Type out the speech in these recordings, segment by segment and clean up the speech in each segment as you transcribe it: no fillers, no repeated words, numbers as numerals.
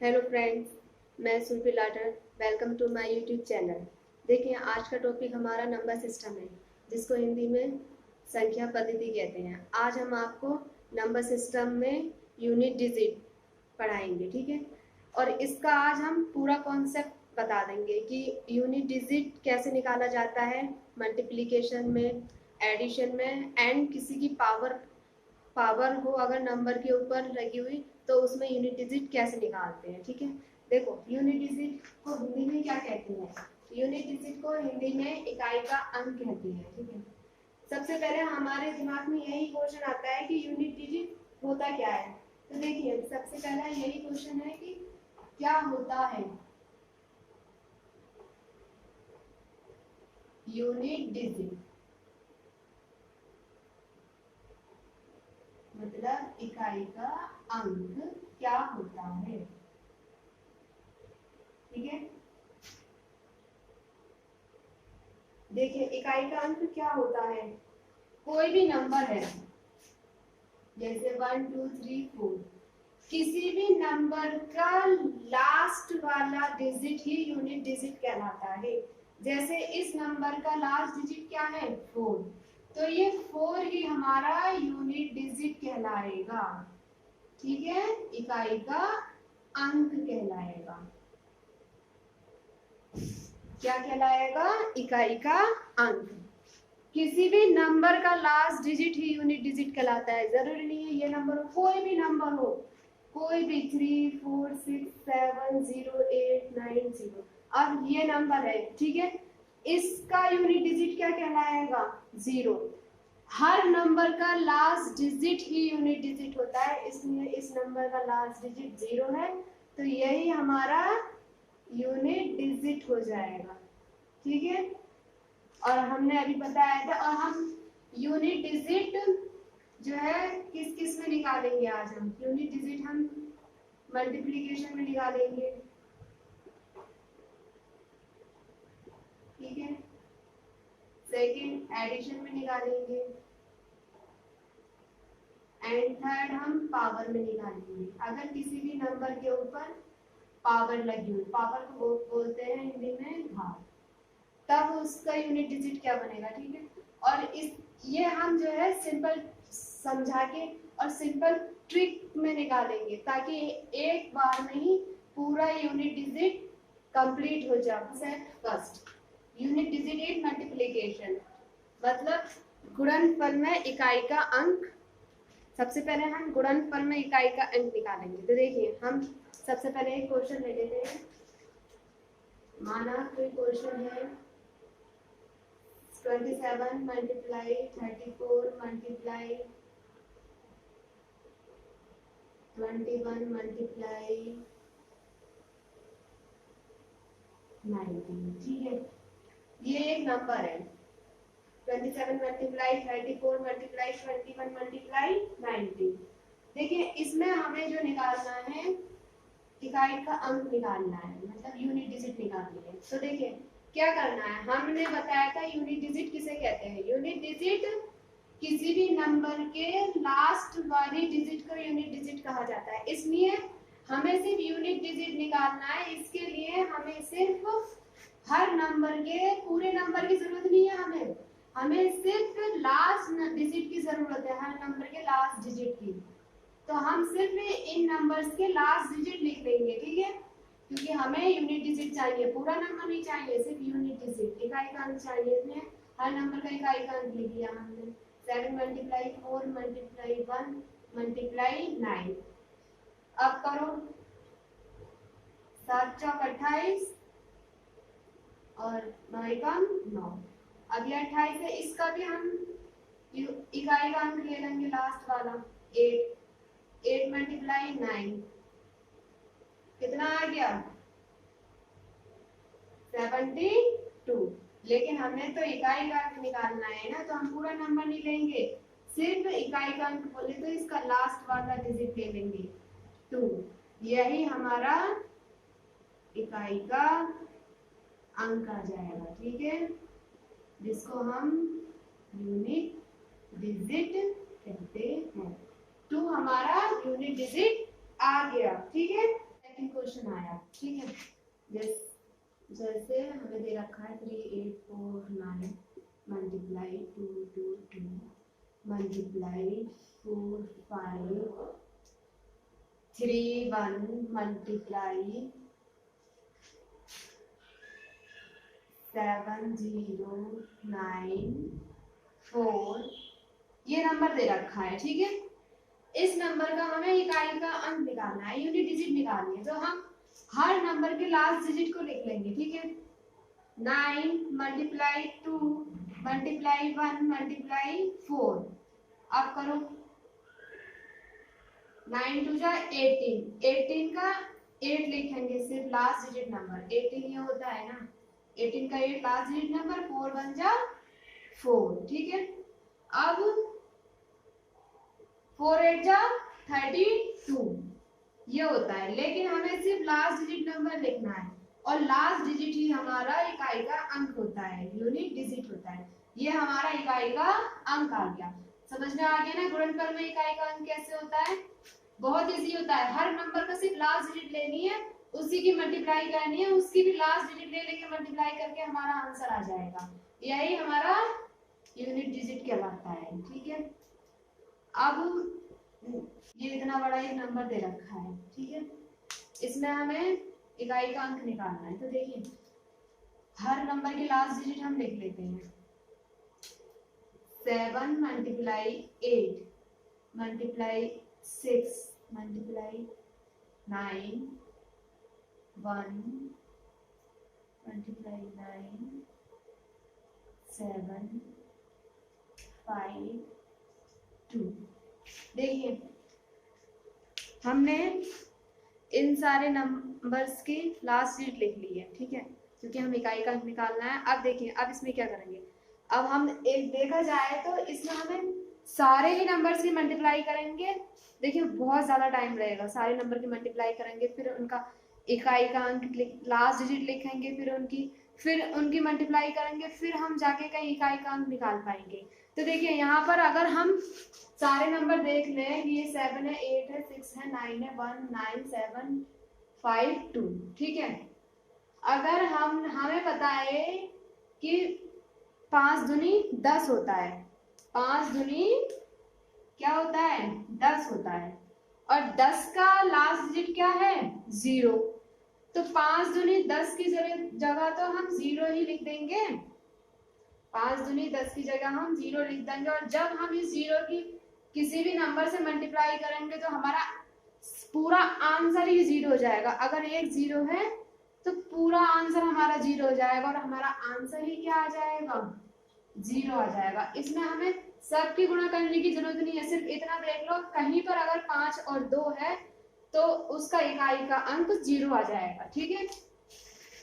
Hello friends, मैं सुल्फी लाटर। Welcome to my YouTube channel. देखिए, आज का टॉपिक हमारा नंबर सिस्टम है, जिसको हिंदी में संख्या पद्धति कहते हैं। आज हम आपको नंबर सिस्टम में यूनिट डिजिट पढ़ाएंगे, ठीक है। और इसका आज हम पूरा कॉन्सेप्ट बता देंगे कि यूनिट डिजिट कैसे निकाला जाता है, मल्टीप्लिकेशन में, एडिशन में, एंड किसी की पावर हो अगर नंबर के ऊपर लगी हुई तो उसमें यूनिट डिजिट कैसे निकालते हैं, ठीक है। देखो, यूनिट डिजिट को हिंदी में क्या कहते हैं? यूनिट डिजिट को हिंदी में इकाई का अंक कहते हैं, ठीक है। सबसे पहले हमारे दिमाग में यही क्वेश्चन आता है कि यूनिट डिजिट होता क्या है। तो देखिए, सबसे पहला यही क्वेश्चन है कि क्या होता है यूनिट डिजिट, मतलब इकाई का अंक क्या होता है, ठीक है। देखिए, इकाई का अंक क्या होता है? कोई भी नंबर है, जैसे 1 2 3 4, किसी भी नंबर का लास्ट वाला डिजिट ही यूनिट डिजिट कहलाता है। जैसे इस नंबर का लास्ट डिजिट क्या है? 4, तो ये 4 ही हमारा यूनिट डिजिट कहलाएगा, ठीक है। इकाई का अंक कहलाएगा। क्या कहलाएगा? इकाई का अंक। किसी भी नंबर का लास्ट डिजिट ही यूनिट डिजिट कहलाता है। जरूरी नहीं है ये नंबर हो, कोई भी नंबर हो, कोई भी 3 4 6 7 0 8 9 0। अब ये नंबर है, ठीक है, इसका यूनिट डिजिट क्या कहलाएगा? 0। हर नंबर का लास्ट डिजिट ही यूनिट डिजिट होता है, इसलिए इस नंबर का लास्ट डिजिट 0 है, तो यही हमारा यूनिट डिजिट हो जाएगा, ठीक है। और हमने अभी बताया था, और हम यूनिट डिजिट जो है किस किस में निकालेंगे? आज हम यूनिट डिजिट हम मल्टीप्लिकेशन में निकालेंगे, ठीक है। सेकंड, एडिशन में निकालेंगे, एंड थर्ड हम पावर में निकालेंगे। अगर किसी भी नंबर के ऊपर पावर लगी हुई, पावर को बोलते हैं हिंदी में घात, तब उसका यूनिट डिजिट क्या बनेगा, ठीक है। और इस ये हम जो है सिंपल समझा के और सिंपल ट्रिक में निकालेंगे, ताकि एक बार में ही पूरा यूनिट डिजिट कंप्लीट हो जाए। फर्स्ट, यूनिट डिजिट इन मल्टीप्लिकेशन, मतलब गुणनफल में इकाई का अंक। सबसे पहले हम गुणनफल में इकाई का अंक निकालेंगे। तो देखिए, हम सबसे पहले एक क्वेश्चन ले लेते हैं। माना कोई क्वेश्चन है 27 मल्टीप्लाई 34 मल्टीप्लाई 21 मल्टीप्लाई 19, ठीक है। ये एक नंबर है 27 मल्टीप्लाई 34 मल्टीप्लाई 21 मल्टीप्लाई 19। देखिए, इसमें हमें जो निकालना है, इकाई का अंक निकालना है, मतलब यूनिट डिजिट निकालनी है। तो देखिए क्या करना है, हमने बताया था यूनिट डिजिट किसे कहते हैं। यूनिट डिजिट किसी भी नंबर के लास्ट वाली डिजिट को यूनिट डिजिट कहा जाता है, इसलिए हमें सिर्फ यूनिट डिजिट निकालना है। इसके लिए हमें सिर्फ हर नंबर के पूरे नंबर की जरूरत नहीं है, हमें सिर्फ लास्ट डिजिट की जरूरत है, हर नंबर के लास्ट डिजिट की। तो हम सिर्फ इन नंबर्स के लास्ट डिजिट लिख देंगे, ठीक है, क्योंकि हमें यूनिट डिजिट चाहिए, पूरा नंबर नहीं चाहिए, सिर्फ यूनिट डिजिट, इकाई का अंक चाहिए। इसमें हर नंबर का इकाई का अंक लिख दिया हमने। 7 मल्टीप्लाई 4 मल्टीप्लाई 1 मल्टीप्लाई 9। अब करो, 7 चौक 28 और 9 एकम 9। अब ये 28 है, इसका भी हम इकाई का अंक ले लेंगे, लास्ट वाला 8। 8 मल्टीप्लाई 9 कितना आ गया? 72। लेकिन हमें तो इकाई का अंक निकालना है ना, तो हम पूरा नंबर नहीं लेंगे, सिर्फ इकाई का अंक बोले तो इसका लास्ट वाला डिजिट ले लेंगे 2। यही हमारा इकाई का अंक आ जाएगा, ठीक है, जिसको हम यूनिट डिजिट कहते हैं। 2 हमारा यूनिट डिजिट आ गया, ठीक है। सेकंड क्वेश्चन क्वेश्चन आया, ठीक है। जैसे हमें दे रखा है 3849 मल्टीप्लाई 222 मल्टीप्लाई 4531 मल्टीप्लाई 7094, ये नंबर दे रखा है, ठीक है। इस नंबर का हमें इकाई का अंक निकालना है, यूनिट डिजिट निकालनी है, तो हम हर नंबर के लास्ट डिजिट को लिख लेंगे, ठीक है। 9 मल्टीप्लाई 2 मल्टीप्लाई 1 मल्टीप्लाई 4, अब करो 9 2 जा 18, 18 का 8 लिखेंगे, सिर्फ लास्ट डिजिट नंबर 18 ये होता है ना, 18 का 8 लास्ट डिजिट नंबर, 4 1 जा 4, ठीक है। अब 4 8 जा 32 ये होता है, लेकिन हमें सिर्फ लास्ट डिजिट नंबर लिखना है और लास्ट डिजिट ही हमारा इकाई का अंक होता है, यूनिट डिजिट होता है। ये हमारा इकाई का अंक आ गया, समझ में आ गया ना। गुणनफल में इकाई का अंक कैसे होता है, बहुत इजी होता है। हर नंबर का सिर्फ लास्ट डिजिट लेनी है, उसी की मल्टीप्लाई करनी है, उसकी भी लास्ट डिजिट ले लेके मल्टीप्लाई करके हमारा आंसर आ जाएगा, यही हमारा यूनिट डिजिट कहलाता है, ठीक है। अब ये इतना बड़ा एक नंबर दे रखा है, ठीक है, इसमें हमें इकाई का अंक निकालना है, तो देखिए हर नंबर के लास्ट डिजिट हम लिख लेते हैं। 7 मल्टीप्लाई 8 मल्टीप्लाई 6 मल्टीप्लाई 9 1 मल्टीप्लाई 9 7 5 2। देखिए हमने इन सारे नंबर्स की लास्ट डिजिट लिख ली है, ठीक है, क्योंकि हम इकाई का अंक निकालना है। अब देखिए अब इसमें क्या करेंगे, अब हम एक देखा जाए तो इसमें हमें सारे ही नंबर्स की मल्टीप्लाई करेंगे। देखिए बहुत ज़्यादा टाइम लगेगा, सारे नंबर की मल्टीप्लाई करेंगे, फिर उनका इकाई का अंक लास्ट डिजिट लिखेंगे, फिर उनकी मल्टीप्लाई करेंगे, फिर हम जाके कहीं इकाई का अंक निकाल पाएंगे। तो देखिए यहाँ पर अगर हम सारे नंबर देख लें, ये 7 है, 8 है, 6 है, 9 है, 1 9 7 5 2, ठीक है। अगर हमें पता है कि 5 दूनी 10 होता है, 5 दूनी क्या होता है 10 होता है, और 10 का लास्ट डिजिट क्या है 0, तो 5 दूनी 10 की जगह तो हम 0 ही लिख देंगे, 5 दूनी 10 की जगह हम 0 लिख देंगे, और जब हम इस 0 की किसी भी नंबर से मल्टीप्लाई करेंगे तो हमारा पूरा आंसर ही 0 हो जाएगा। अगर एक 0 है तो पूरा आंसर हमारा 0 हो जाएगा, और हमारा आंसर ही क्या आ जाएगा 0 आ जाएगा। इसमें हमें सबकी गुणा करने की जरूरत नहीं है, सिर्फ इतना देख लो कहीं पर अगर 5 और 2 है तो उसका इकाई का अंक 0 आ जाएगा, ठीक है।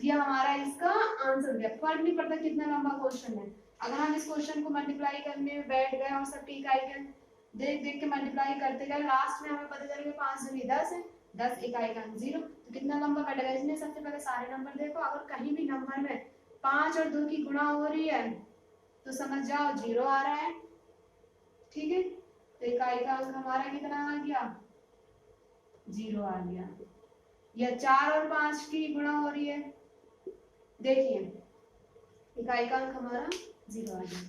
ये हमारा इसका आंसर है, फर्क नहीं पड़ता कितना लंबा क्वेश्चन है। अगर हम इस क्वेश्चन को मल्टीप्लाई करने में बैठ गए और सबकी इकाई के देख देख के मल्टीप्लाई करते गए, लास्ट में हमें पता चलेगा 5 दूनी 10 है, 10 इकाई का अंक 0, तो कितना लंबा बैठेगा। इसलिए सबसे पहले सारे नंबर देखो, अगर कहीं भी नंबर में 5 और 2 की गुणा हो रही है तो समझ जाओ 0 आ रहा है, ठीक है। तो इकाई का अंक हमारा कितना आ गया 0 आ गया। या 4 और 5 की गुणा हो रही है, देखिए इकाई का अंक हमारा 0 आ गया।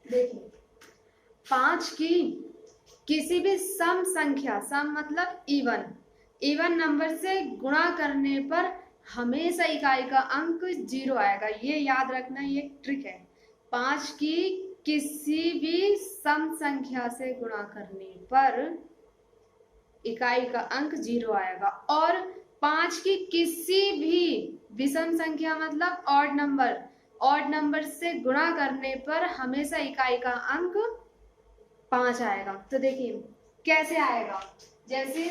देखिए 5 की किसी भी सम संख्या, सम मतलब इवन नंबर से गुणा करने पर हमेशा इकाई का अंक 0 आएगा, ये याद रखना, ये ट्रिक है। 5 की किसी भी सम संख्या से गुणा करने पर इकाई का अंक 0 आएगा, और 5 की किसी भी विषम संख्या मतलब ऑड नंबर से गुणा करने पर हमेशा इकाई का अंक 5 आएगा। तो देखिए कैसे आएगा, जैसे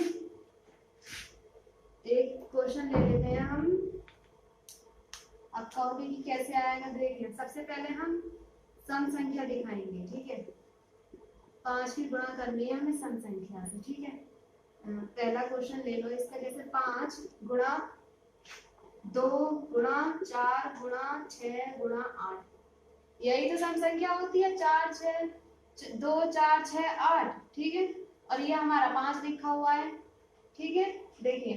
एक क्वेश्चन ले लेते हैं हम, अब कहोगे कि कैसे आएगा, देखिए सबसे पहले हम सम संख्या दिखाएंगे, ठीक है। 5 की गुणा करनी है हमें सम संख्या से, ठीक है। पहला क्वेश्चन ले लो इसका, जैसे 5 गुणा 2 गुणा 4 गुणा 6 गुणा 8, यही तो सम संख्या होती है, 4 6 2 4 6 8, ठीक है। और ये हमारा 5 लिखा हुआ है, ठीक है, देखिए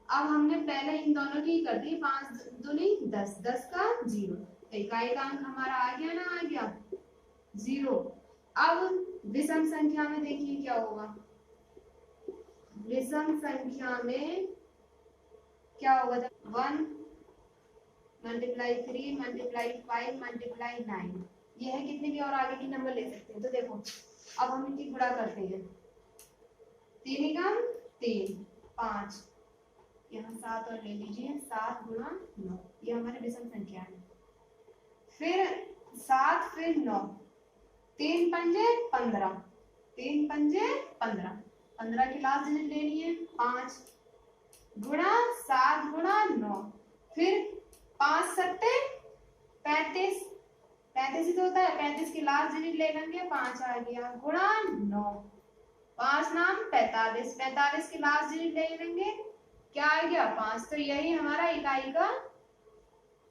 अब हमने पहले इन दोनों की कर दी, 5 दूनी 10, 10 का 0, इकाई का अंक हमारा आ गया ना, आ गया 0। अब विषम संख्या में देखिए क्या होगा, विषम संख्या में क्या होगा, 1 मल्टीप्लाई 3 मल्टीप्लाई 5 मल्टीप्लाई 9, ये है, कितने भी और आगे की नंबर ले सकते हैं। तो देखो अब हम इनकी गुणा करते हैं, 3 एकम 3, 5, यहाँ 7 और ले लीजिए, 7 गुणा 9, ये हमारे विषम संख्या है। फिर 7 फिर 9, 3 पंजे 15, 3 पंजे 15, 15 की लास्ट डिजिट लेनी है 5 गुणा 7 गुणा 9, फिर 5 सत्ते 35, 35 ही तो होता है, 35 की लास्ट डिजिट ले लेंगे 5 आ गया, गुणा 9, 5 नाम 45, 45 की लास्ट डिजिट ले लेंगे, क्या आ गया 5। तो यही हमारा इकाई का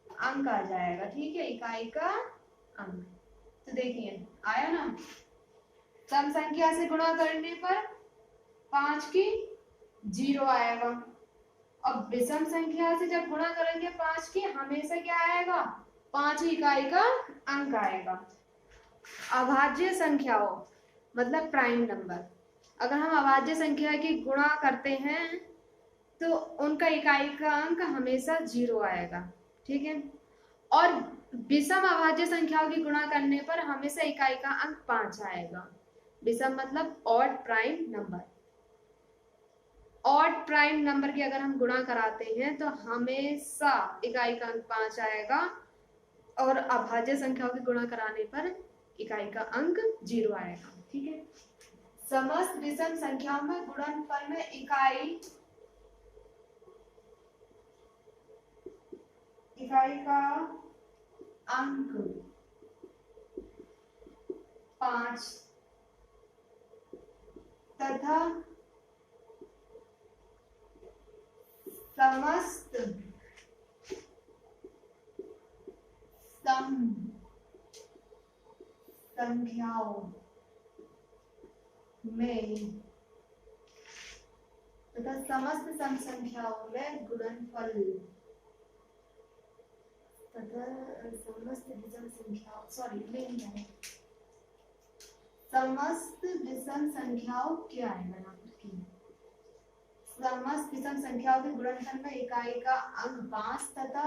अंक आ जाएगा, ठीक है, इकाई का अंक। तो देखिए आया ना, सम संख्या से गुणा करने पर 5 की 0 आएगा, अब विषम संख्या से जब गुणा करेंगे 5 की, हमेशा क्या आएगा, 5 इकाई का अंक आएगा। अभाज्य संख्याओं मतलब प्राइम नंबर, अगर हम अभाज्य संख्या की गुणा करते हैं तो उनका इकाई का अंक हमेशा 0 आएगा, ठीक है। और विषम अभाज्य संख्याओं की गुणा करने पर हमेशा इकाई का अंक 5 आएगा। विषम मतलब odd prime number, odd prime number की अगर हम गुणा कराते हैं तो हमेशा इकाई का अंक 5 आएगा, और अभाज्य संख्याओं की गुणा कराने पर इकाई का अंक 0 आएगा, ठीक है। समस्त विषम संख्याओं में गुणनफल में इकाई का अंक 5 तथा समस्त सम संख्याओं में तथा समस्त सम संख्याओं में गुणनफल तथा समस्त विषम संख्याओं, सॉरी नहीं है, समस्त विषम संख्याओं क्या आएगा यहाँ पर, समस्त विषम संख्याओं के गुणनफल में इकाई का अंक 5 तथा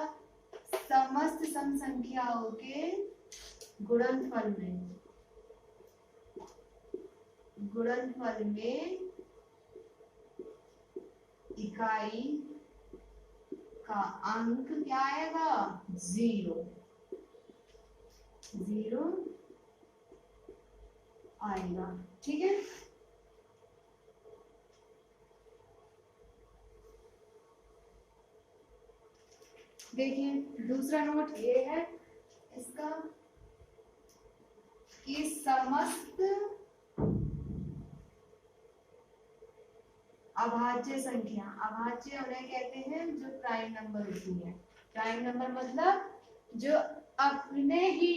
समस्त सम संख्याओं के गुणनफल में इकाई का अंक क्या आएगा, 0 आएगा, ठीक है। देखिए दूसरा नोट ये है इसका कि समस्त अभाज्य संख्या, अभाज्य उन्हें कहते हैं जो प्राइम नंबर होती है। प्राइम नंबर मतलब जो अपने ही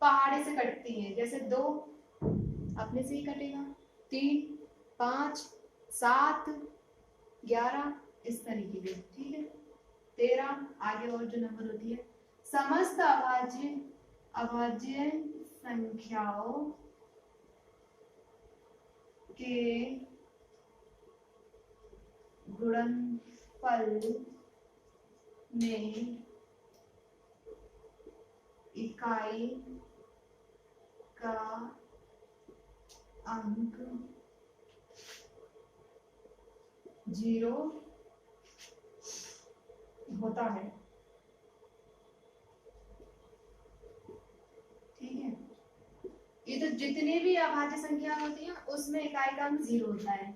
पहाड़े से कटती है, जैसे 2 अपने से ही कटेगा, 3 5 7 11 इस तरीके से, ठीक है, 13 आगे और जो नंबर होती है। समस्त अभाज्य संख्याओं के गुणनफल में इकाई का अंक 0 होता है, ठीक है। ये तो जितनी भी अभाज्य संख्या होती है उसमें इकाई का अंक 0 होता है,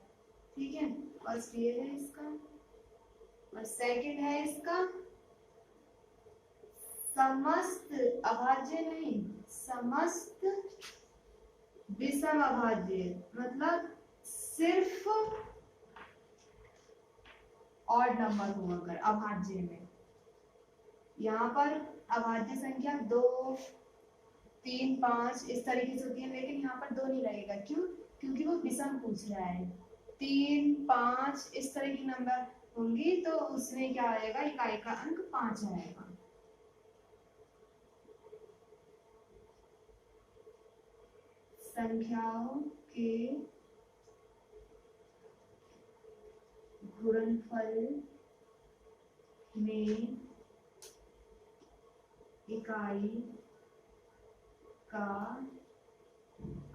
ठीक है। फर्स्ट ये है इसका, और सेकंड है इसका समस्त अभाज्य नहीं, समस्त विषम अभाज्य मतलब सिर्फ ऑड नंबर हो अगर अभाज्य में, यहाँ पर अभाज्य संख्या 2 3 5 इस तरीके से होती है, लेकिन यहाँ पर 2 नहीं लगेगा, क्यों, क्योंकि वो विषम पूछ रहा है, 3, 5 इस तरह की नंबर होंगी तो उसमें क्या आएगा, इकाई का अंक 5 आएगा। संख्याओं के गुणनफल में इकाई का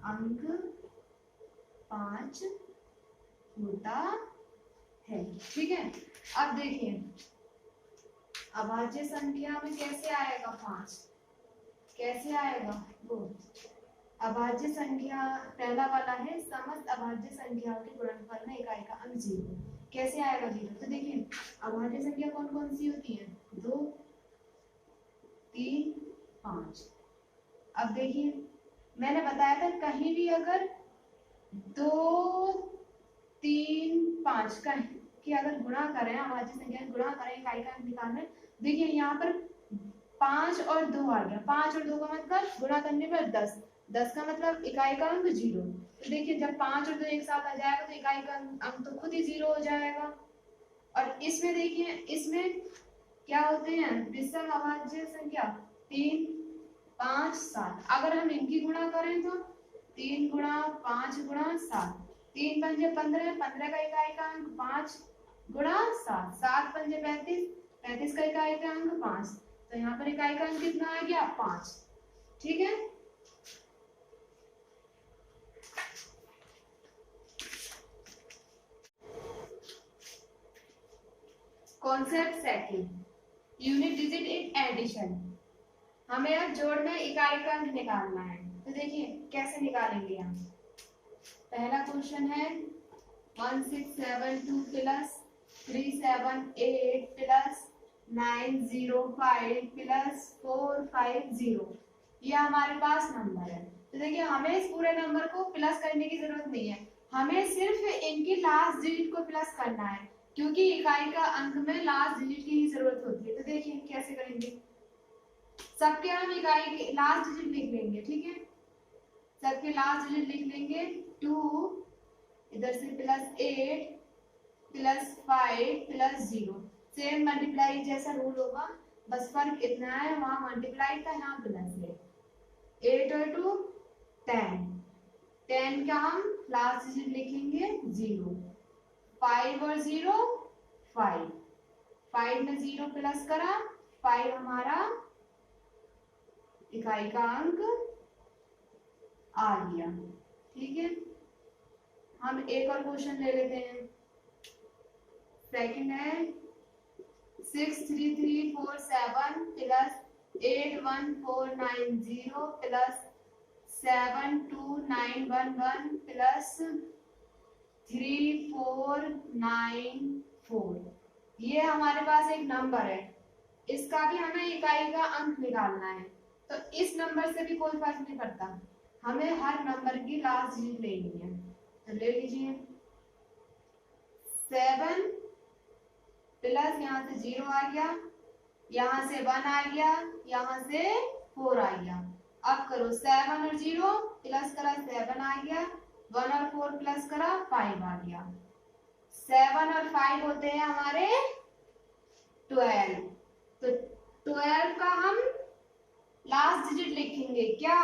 अंक 5 होता है। ठीक है, अब देखिए अभाज्य संख्या में कैसे आएगा 5, कैसे आएगा वो अभाज्य संख्या पहला वाला है, समस्त अभाज्य संख्याओं के गुणनफल में इकाई का अंक 0, कैसे आएगा 0? तो देखिए अभाज्य संख्या कौन कौन सी होती है, 2, 3, 5। अब देखिए मैंने बताया था कहीं भी अगर 2, 3, 5 का कि अगर गुणा करें, अभाज्य संख्या गुणा करें इकाई का अंक निकालना है, देखिए यहाँ पर 5 और 2 आ गया, 5 और 2 का मतलब गुणा करने पर 10, 10 का मतलब इकाई का अंक 0। तो देखिए जब 5 और 2 एक साथ आ जाएगा तो इकाई का अंक तो खुद ही 0 हो जाएगा। और इसमें देखिए इसमें क्या होते हैं विषम अभाज्य संख्या 3, 5, 7। अगर हम इनकी गुणा करें तो 3 गुणा 5 गुणा 7, 3 पंजे 15, 15 का इकाई का अंक 5 गुणा 7, 7 पंजे 35, 35 का इकाई का अंक 5। तो यहाँ पर इकाई का अंक कितना आ गया, 5। ठीक है, concept second, unit digit in addition. हमें अब जोड़ में इकाई का अंक निकालना है। तो देखिए कैसे निकालेंगे हम। पहला क्वेश्चन है 1672 प्लस 378 प्लस 905 प्लस 450, ये हमारे पास नंबर है। तो देखिए हमें इस पूरे नंबर को प्लस करने की जरूरत नहीं है, हमें सिर्फ इनकी लास्ट डिजिट को प्लस करना है, क्योंकि इकाई का अंक में लास्ट डिजिट की ही जरूरत होती है। तो देखिए कैसे करेंगे, सबके हम इकाई के लास्ट डिजिट लिख लेंगे। ठीक है, सबके लास्ट डिजिट लिख लेंगे 2, इधर से plus 8 plus 5 plus 0, same multiply जैसा रूल होगा, बस फर्क इतना है वहां मल्टीप्लाई था यहाँ प्लस है। 8 और 2 10, 10 का हम लास्ट डिजिट लिखेंगे 0, 5 और 0 5, 5 में 0 प्लस करा, 5 हमारा इकाई का अंक आ गया। ठीक है, हम एक और क्वेश्चन ले लेते हैं। सेकंड है 63347 प्लस 81490 प्लस 72911 प्लस 3494। ये हमारे पास एक नंबर है, इसका भी हमें इकाई का अंक निकालना है। तो इस नंबर से भी कोई फर्क नहीं पड़ता, हमें हर नंबर की लास्ट डिजिट लेनी है। तो ले लीजिए 7 प्लस यहाँ से 0 आ गया, यहाँ से 1 आ गया, यहाँ से 4 आ गया। अब करो 7 और 0 प्लस करा 7 आ गया, 1 और 4 प्लस करा 5 आ गया। 7 और 5 होते हैं हमारे 12। तो 12 का हम लास्ट डिजिट लिखेंगे क्या,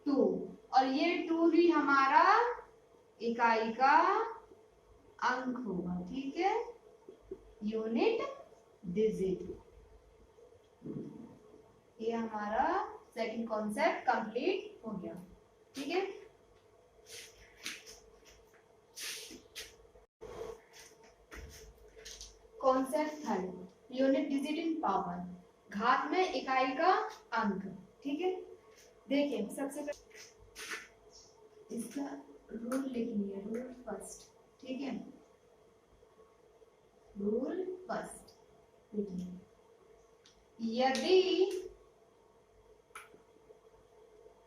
2, और ये 2 भी हमारा इकाई का अंक होगा। ठीक है, यूनिट डिजिट। ये हमारा सेकंड कॉन्सेप्ट कंप्लीट हो गया। ठीक है, कॉन्सेप्ट थर्ड, यूनिट डिजिट इन पावर, घात में इकाई का अंक। ठीक है, देखिए सबसे पहले इसका रूल लिखनी है, रूल फर्स्ट। ठीक है, रूल फर्स्ट लिखिए,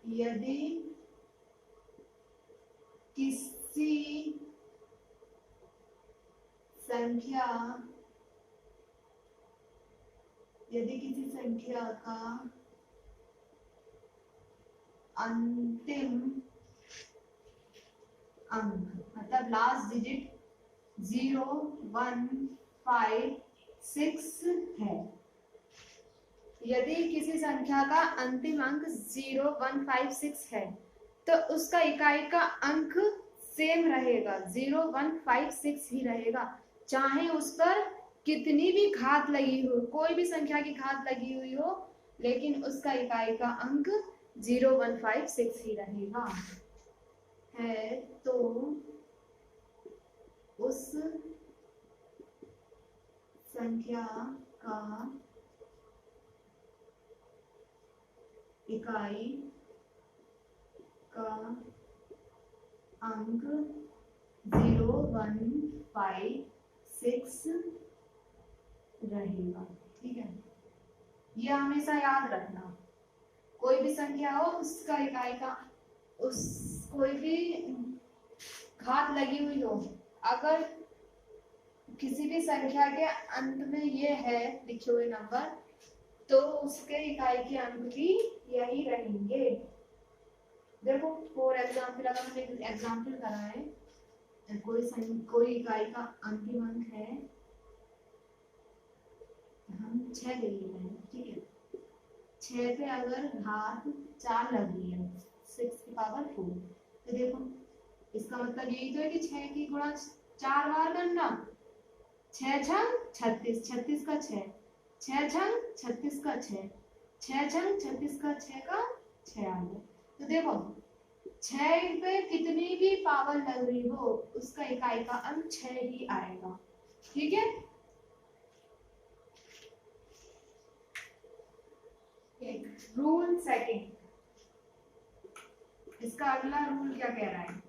यदि किसी संख्या का अंतिम अंक मतलब लास्ट डिजिट 0 1 5 6 है। यदि किसी संख्या का अंतिम अंक 0 1 5 6 है तो उसका इकाई का अंक सेम रहेगा, 0 1 5 6 ही रहेगा, चाहे उस पर कितनी भी घात लगी हो, कोई भी संख्या की घात लगी हुई हो, लेकिन उसका इकाई का अंक 0 1 5 6 ही रहेगा। है तो उस संख्या का इकाई का अंक 0 1 5 6 रहेगा। ठीक है, ये हमेशा याद रखना। कोई भी संख्या हो उसका इकाई का उस कोई भी घात लगी हुई हो, अगर किसी भी संख्या के अंत में ये है लिखे हुए नंबर, तो उसके इकाई के अंक भी यही रहेंगे। देखो फॉर एग्जाम्पल, अगर हमने एक एग्जाम्पल कराए, कोई इकाई का अंतिम अंक है, हम 6 ले लिए हैं, ठीक है, 6 पे अगर घात 4 लग रही है 6 की पावर 4, तो देखो इसका मतलब यही तो है कि 6 की गुणा 4 बार करना, 6 छंग 36, 36 का 6, 6 छंग 36 का 6, 6 छंग 36 का 6 का 6 आ गया। तो देखो 6 पे कितनी भी पावर लग रही हो उसका इकाई का अंक 6 ही आएगा। ठीक है, रूल सेकंड, इसका अगला रूल क्या कह रहा है?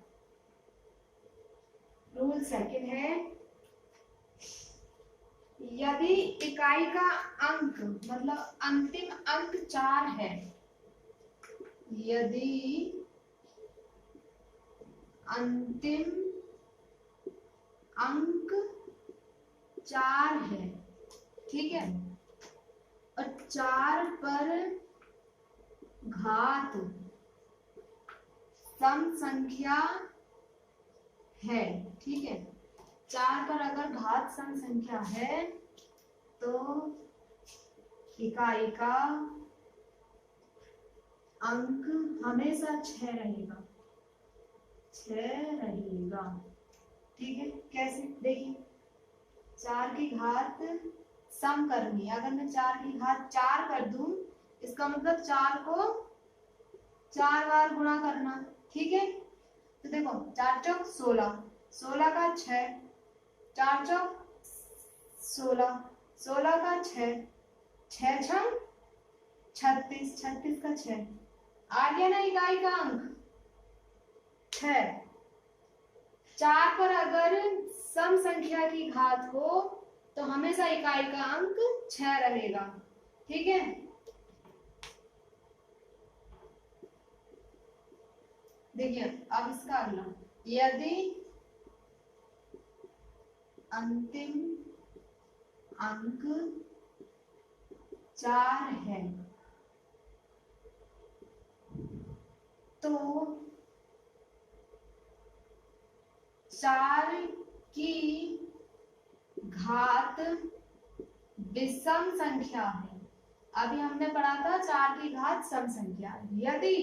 रूल सेकंड है, यदि इकाई का अंक मतलब अंतिम अंक 4 है, यदि अंतिम अंक 4 है, ठीक है, और 4 पर घात सम संख्या है, ठीक है, 4 पर अगर घात सम संख्या है तो इकाई का अंक हमेशा 6 रहेगा, 6 रहेगा। ठीक है, कैसे? देखिए 4 की घात सम करनी है, अगर मैं 4 की घात 4 कर दूं, इसका मतलब 4 को 4 बार गुणा करना। ठीक है, तो देखो 4 चौक 16, 16 का 6, 4 चौक 16, 16 का 6, 6 छंग 36, 36 का 6 आ गया ना इकाई का अंक 6। 4 पर अगर सम संख्या की घात हो तो हमेशा इकाई का अंक 6 रहेगा। ठीक है, देखिए अब इसका अगला, यदि अंतिम अंक 4 है तो 4 की घात विषम संख्या है। अभी हमने पढ़ा था 4 की घात सम संख्या, यदि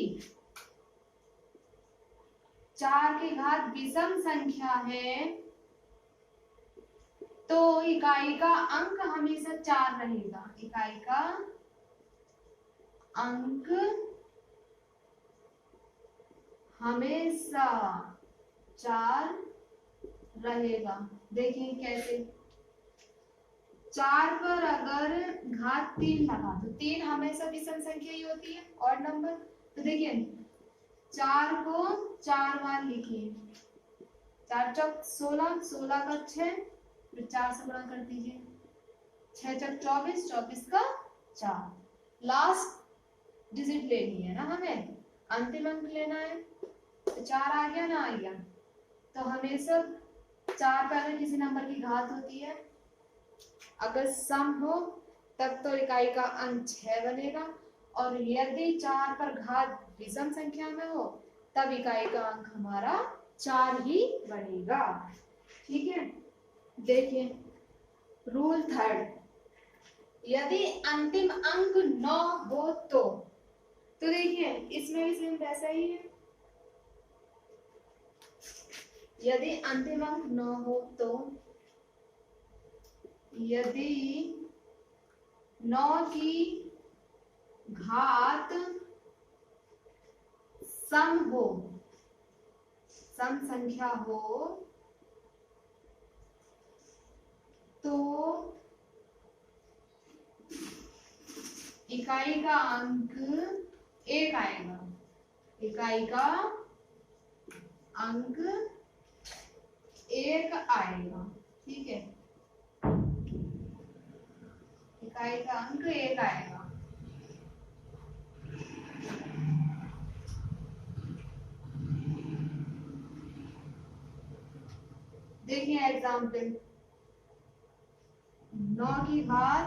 4 की घात विषम संख्या है तो इकाई का अंक हमेशा 4 रहेगा, इकाई का अंक हमेशा 4 रहेगा। देखिए कैसे, 4 पर अगर घात 3 लगा तो 3 हमेशा विषम संख्या ही होती है, ऑड नंबर। तो देखिए 4 को 4 बार लिखिए, 4 चौक 16, 16 का 6, फिर 4 से गुणा कर दीजिए, 6 चौक 24, 24 का 4, लास्ट डिजिट लेनी है ना हमें, अंतिम अंक लेना है, तो 4 आ गया ना, आ गया। तो हमेशा 4 पर अगर किसी नंबर की घात होती है, अगर सम हो तब तो इकाई का अंक 6 बनेगा, और यदि 4 पर घात विषम संख्या में हो तब इकाई का अंक हमारा 4 ही बनेगा। ठीक है, देखिए रूल थर्ड, यदि अंतिम अंक 9 हो तो देखिए इसमें भी सेम वैसा ही है। यदि अंतिम अंक 9 हो तो यदि 9 की घात सम हो, सम संख्या हो, तो इकाई का अंक 1 आएगा। इकाई का अंक 1 आएगा। ठीक है, इकाई का अंक 1 आएगा। देखिए एग्जाम्पल, 9 की घात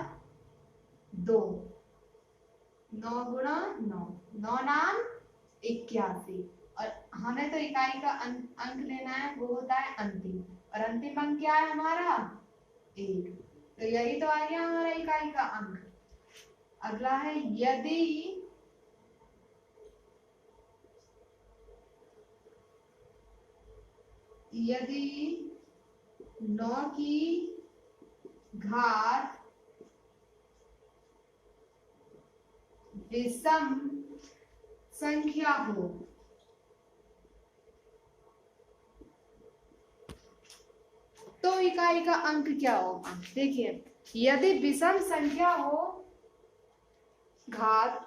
2, 9 गुणा 9, 9 नाम 81, और हमें तो इकाई का अंक लेना है, वो होता है अंतिम, और अंतिम अंक क्या है हमारा 1, तो यही तो आ गया हमारा इकाई का अंक। अगला है यदि 9 की घात विषम संख्या हो, तो इकाई का अंक क्या होगा। देखिए यदि विषम संख्या हो घात,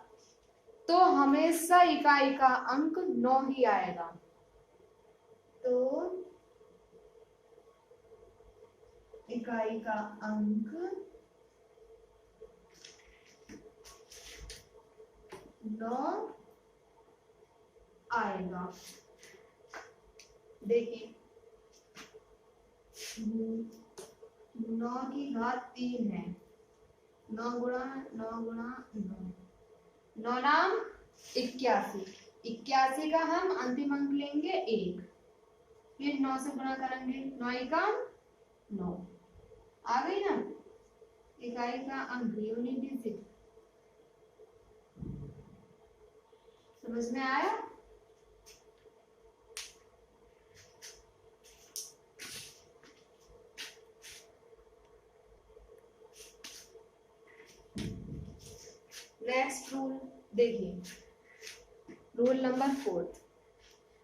तो हमेशा इकाई का अंक 9 ही आएगा। तो इकाई का अंक 9 आएगा। देखिए 9 की घात 3 है, 9 गुणा 9 गुणा 9, 9 नाम 81, 81 का हम अंतिम अंक लेंगे 1, फिर 9 से गुणा करेंगे, 9 का 9, आ गई ना इकाई का अंक, यूनिट डिजिट। समझ में आया। नेक्स्ट रूल देखिए, रूल नंबर 4।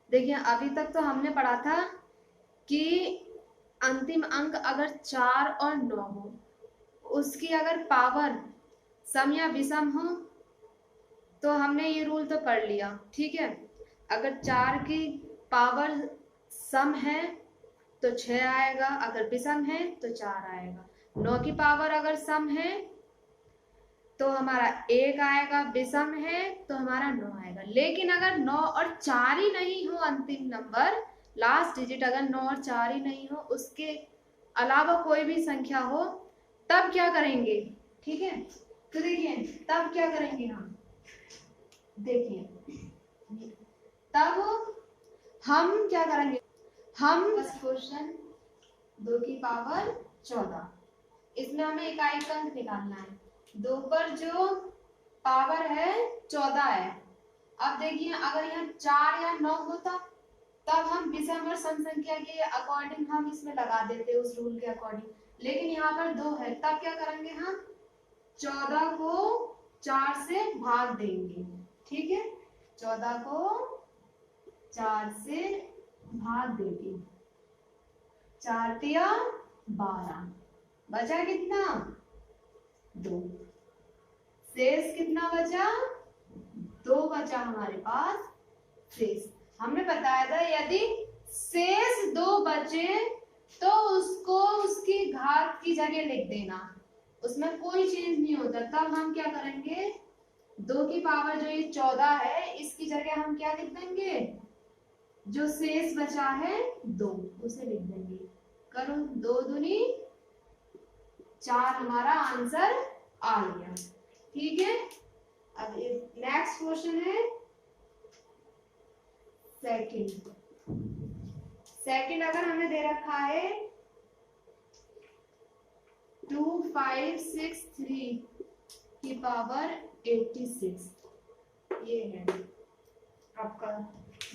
देखिए अभी तक तो हमने पढ़ा था कि अंतिम अंक अगर 4 और 9 हो, उसकी अगर पावर सम या विषम हो, तो हमने ये रूल तो पढ़ लिया। ठीक है, अगर 4 की पावर सम है तो 6 आएगा, अगर विषम है तो 4 आएगा। 9 की पावर अगर सम है तो हमारा 1 आएगा, विषम है तो हमारा 9 आएगा। लेकिन अगर 9 और 4 ही नहीं हो अंतिम नंबर, लास्ट डिजिट अगर 9 और 4 ही नहीं हो, उसके अलावा कोई भी संख्या हो, तब क्या करेंगे। ठीक है, तो देखिए तब क्या करेंगे हम, देखिए तब हम क्या करेंगे, हम क्वेश्चन 2 की पावर 14, इसमें हमें इकाई का अंक निकालना है। 2 पर जो पावर है 14 है। अब देखिए अगर यहाँ 4 या 9 होता, तब हम विषम और सम संख्या के अकॉर्डिंग हम इसमें लगा देते उस रूल के अकॉर्डिंग। लेकिन यहाँ पर 2 है, तब क्या करेंगे हम 14 को 4 से भाग देंगे। ठीक है, 14 को 4 से भाग देंगे, 4 तिया 12, बचा कितना 2, शेष कितना बचा 2 बचा हमारे पास शेष। हमने बताया था यदि शेष 2 बचे तो उसको उसकी घात की जगह लिख देना, उसमें कोई चेंज नहीं होता। तब हम क्या करेंगे, 2 की पावर जो ये 14 है, इसकी जगह हम क्या लिख देंगे, जो शेष बचा है 2 उसे लिख देंगे। करो 2 दूनी 4, हमारा आंसर आ गया। ठीक है, अब नेक्स्ट क्वेश्चन है सेकंड। सेकंड अगर हमें दे रखा है 2563 की पावर 86, ये है आपका।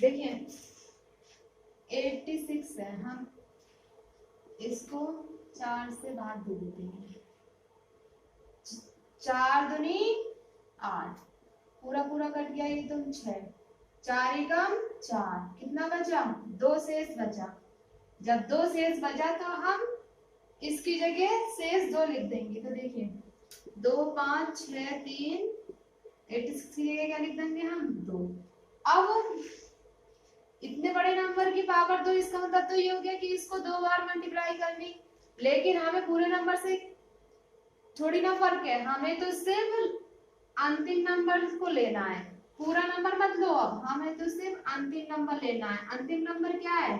देखिए 86 है, हम इसको 4 से भाग दे देते हैं। 4 दूनी 8, पूरा पूरा कट गया, ये तो 6, 4 एकम 4, कितना बचा? 2 शेष बचा। जब 2 शेष बचा तो हम इसकी जगह शेष 2 लिख देंगे। तो देखिए 2 5 6 3, 86 की जगह क्या लिख देंगे हम? 2। अब इतने बड़े नंबर की पावर 2, इसका मतलब तो ये हो गया कि इसको 2 बार मल्टीप्लाई करनी, लेकिन हमें पूरे नंबर से थोड़ी ना फर्क है, हमें तो सिर्फ अंतिम नंबर को लेना है, पूरा नंबर मत लो। अब हमें तो सिर्फ अंतिम नंबर लेना है। अंतिम नंबर क्या है?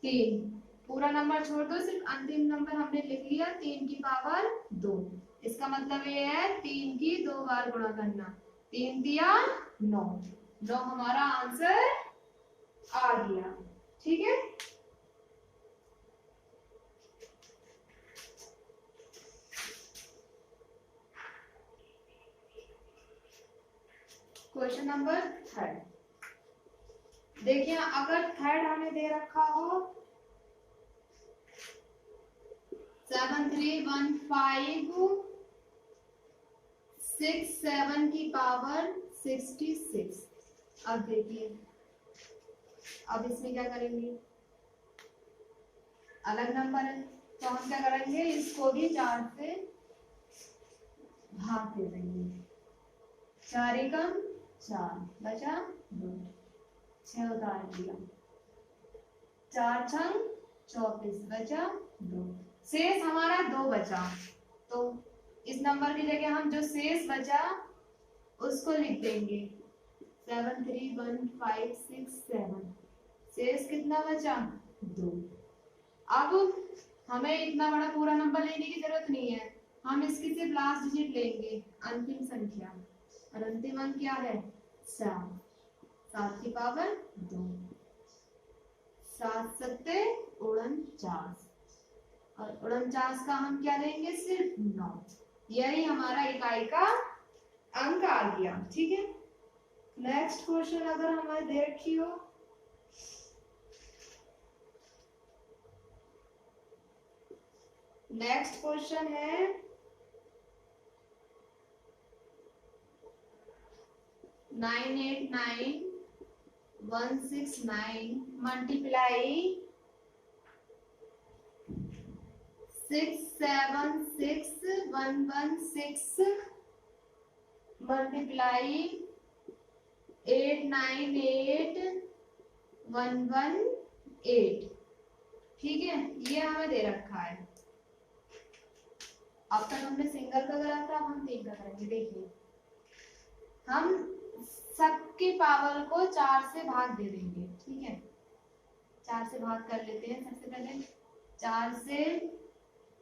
3। पूरा नंबर छोड़ दो, सिर्फ अंतिम नंबर हमने लिख लिया 3 की पावर 2। इसका मतलब ये है 3 की 2 बार गुणा करना। 3 दिया 9, 9 हमारा आंसर आ गया। ठीक है, क्वेश्चन नंबर 3। देखिए अगर थर्ड हमें दे रखा हो 731567 की पावर 66। अब देखिए, अब इसमें क्या करेंगे? अलग नंबर है तो हम क्या करेंगे? इसको भी 4 से भाग दे देंगे। 4 एकम 4, बचा 2, 6 उतार दिया, 4 छंग 24, बचा 2। शेष हमारा 2 बचा, तो इस नंबर की जगह हम जो शेष बचा उसको लिख देंगे 731567। शेष कितना बचा? 2। अब हमें इतना बड़ा पूरा नंबर लेने की जरूरत नहीं है, हम इसकी सिर्फ लास्ट डिजिट लेंगे, अंतिम संख्या, और अंतिम अंक क्या है? 7। 7 की पावर 2, 7 सत्ते 49, और 49 का हम क्या लेंगे? सिर्फ 9। यही हमारा इकाई का अंक आ गया। ठीक है, नेक्स्ट क्वेश्चन अगर हमारे दे रखी हो नेक्स्ट क्वेश्चन है 989169 मल्टीप्लाई 676116 मल्टीप्लाई 898118। ठीक है, ये हमें दे रखा है। अब तक हमने सिंगल का करा था, अब हम 3 का करेंगे। देखिए हम सबकी पावर को 4 से भाग दे देंगे। ठीक है, 4 से भाग कर लेते हैं। सबसे पहले 4 से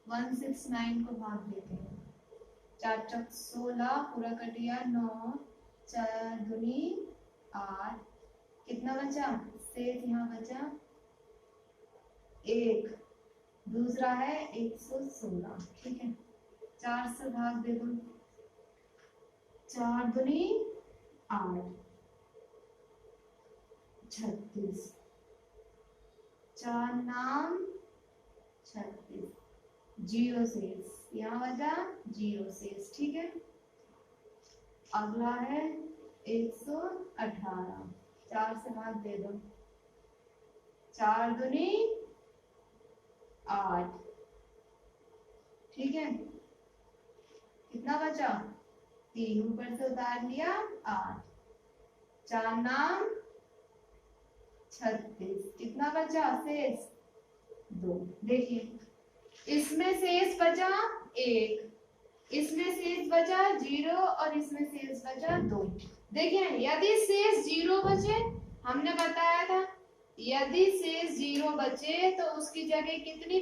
169 को भाग देते हैं। 4 चौक 16, पूरा कटिया 9, 4 दूनी 8, कितना बचा? शेष यहाँ बचा 1, दूसरा है 116। ठीक है, 4 से भाग दे दो, 4 दूनी 8, 36, 4 नाम 36, 0 शेष, यहाँ बचा 0 शेष। ठीक है, अगला है 118, 4 से भाग दे दो, 4 दूनी 8। ठीक है, कितना बचा? 3, ऊपर से उतार लिया 8, 4 नाम 36, कितना बचा? शेष 2। देखिए इसमें शेष बचा 1, इसमें शेष बचा 0, और इसमें शेष बचा 2। देखिए यदि शेष 0 बचे, हमने बताया था यदि शेष 0 बचे तो उसकी जगह कितनी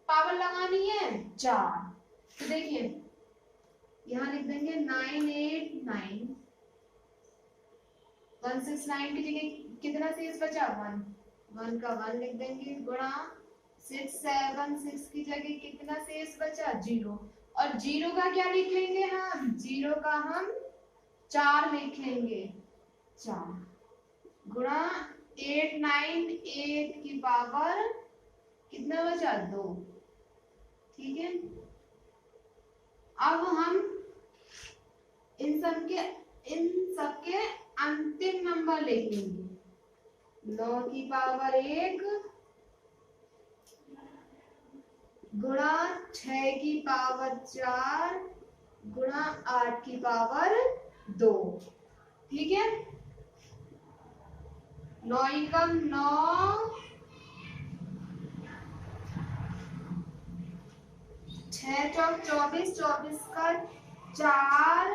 पावर लगानी है? 4। तो देखिए यहाँ लिख देंगे 989169 की जगह कितना शेष बचा? 1, 1 का 1 लिख देंगे गुणा 6 7 6 की जगह कितना शेष बचा 0 और 0 का क्या लिखेंगे हम 0 का हम 4 लिखेंगे 4 गुणा 8 9 8 की पावर कितना बचा 2। ठीक है अब हम इन सबके अंतिम नंबर लिखेंगे 9 की पावर 1 गुणा 6 की पावर 4 गुणा 8 की पावर 2। ठीक है 9 एकम 9 6 चौक 24 24 का 4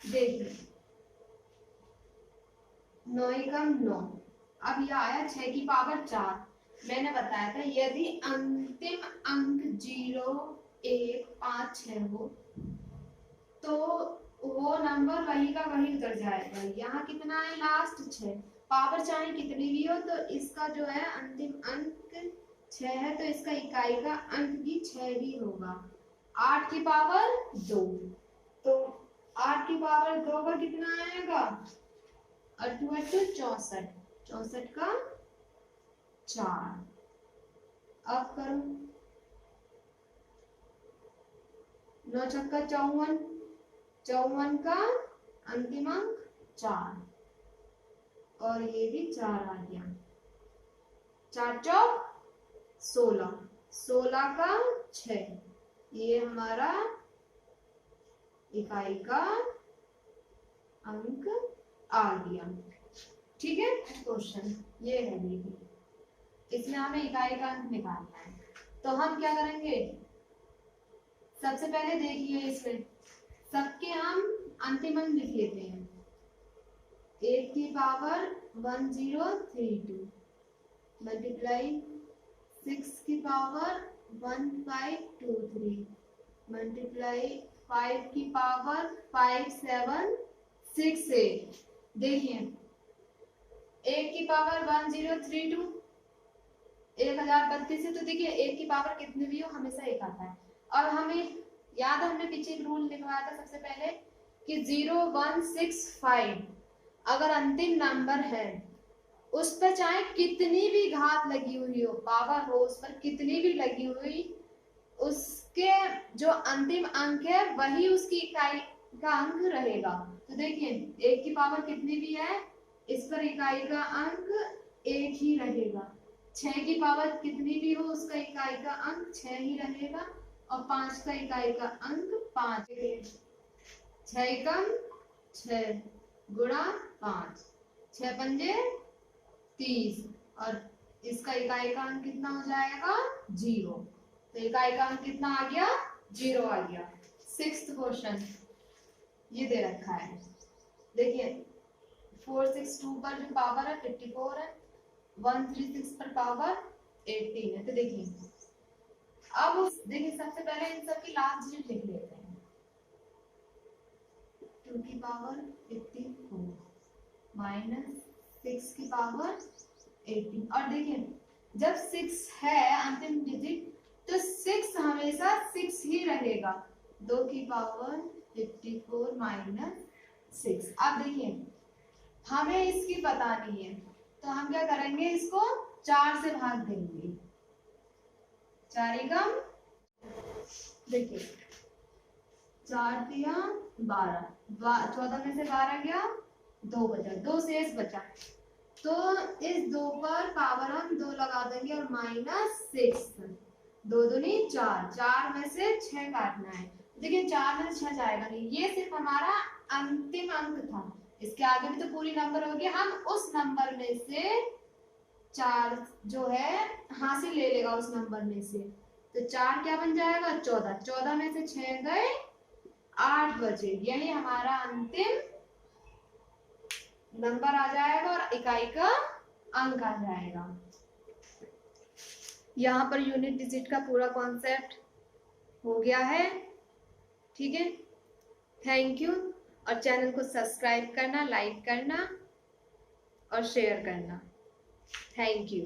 देखिए 9 एकम 9 अब यह आया 6 की पावर 4 मैंने बताया था यदि अंतिम अंक 0 1 5 6 हो तो वो नंबर वही का वही उतर जाएगा। यहाँ कितना है लास्ट 6 पावर चाहे कितनी भी हो तो इसका जो है अंतिम अंक 6 है तो इसका इकाई का अंक भी 6 ही होगा। 8 की पावर 2 तो 8 की पावर 2 का कितना आएगा 8 64 64 का 4। अब करो 9 छक्का 54 54 का अंतिम अंक 4 और ये भी 4 आ गया 4 चौक 16 16 का 6 ये हमारा इकाई का अंक आ गया। ठीक है क्वेश्चन ये है देखिए इसमें हमें इकाई का अंक निकालना है तो हम क्या करेंगे सबसे पहले देखिए इसमें सबके हम अंतिम अंक लिख लेते हैं 8 की पावर 1032 मल्टीप्लाई 6 की पावर 1523 मल्टीप्लाई 5 की पावर 5768 देखिए 1 की पावर 1032 1032 है तो देखिए 1 की पावर कितनी भी हो हमेशा एक आता है और हमें याद है हमने पीछे एक रूल लिखवाया था सबसे पहले कि 0165 अगर अंतिम नंबर है उस पर चाहे कितनी भी घात लगी हुई हो पावर हो उस पर कितनी भी लगी हुई उसके जो अंतिम अंक है वही उसकी इकाई का अंक रहेगा। तो देखिए 1 की पावर कितनी भी है इस पर इकाई का अंक 1 ही रहेगा। 6 की पावर कितनी भी हो उसका इकाई का अंक 6 ही रहेगा और 5 का इकाई का अंक 5 है। 6 एकम 6 गुणा 5 6 पंजे 30 और इसका इकाई का अंक कितना हो जाएगा 0 तो इकाई का अंक कितना आ गया 0 आ गया। 6th क्वेश्चन ये दे रखा है देखिए 462 पर जो पावर है 54 है 136 पर पावर 18 है तो देखिए अब देखिए सबसे पहले इन सब की लास्ट डिजिट लिख लेते हैं 2 की पावर 54 माइनस 6 की पावर 18 और देखिए जब 6 है अंतिम डिजिट तो 6 हमेशा 6 ही रहेगा 2 की पावर 54 माइनस 6। अब देखिए हमें इसकी बतानी है तो हम क्या करेंगे इसको 4 से भाग देंगे 4 एकम देखिए 4 दिया 12 14 में से 12 गया 2 बचा 2 शेष बचा तो इस 2 पर पावर हम 2 लगा देंगे और माइनस 6 2 दूनी 4 4 में से 6 काटना है देखिए 4 में से 6 जाएगा नहीं ये सिर्फ हमारा अंतिम अंक था इसके आगे भी तो पूरी नंबर होगी हम उस नंबर में से 4 जो है हासिल ले लेगा उस नंबर में से, तो 4 क्या बन जाएगा 14, 14 में से 6 गए 8 बचे, यही हमारा अंतिम नंबर आ जाएगा और इकाई का अंक आ जाएगा। यहाँ पर यूनिट डिजिट का पूरा कॉन्सेप्ट हो गया है। ठीक है, थैंक यू। और चैनल को सब्सक्राइब करना, लाइक करना और शेयर करना। Thank you.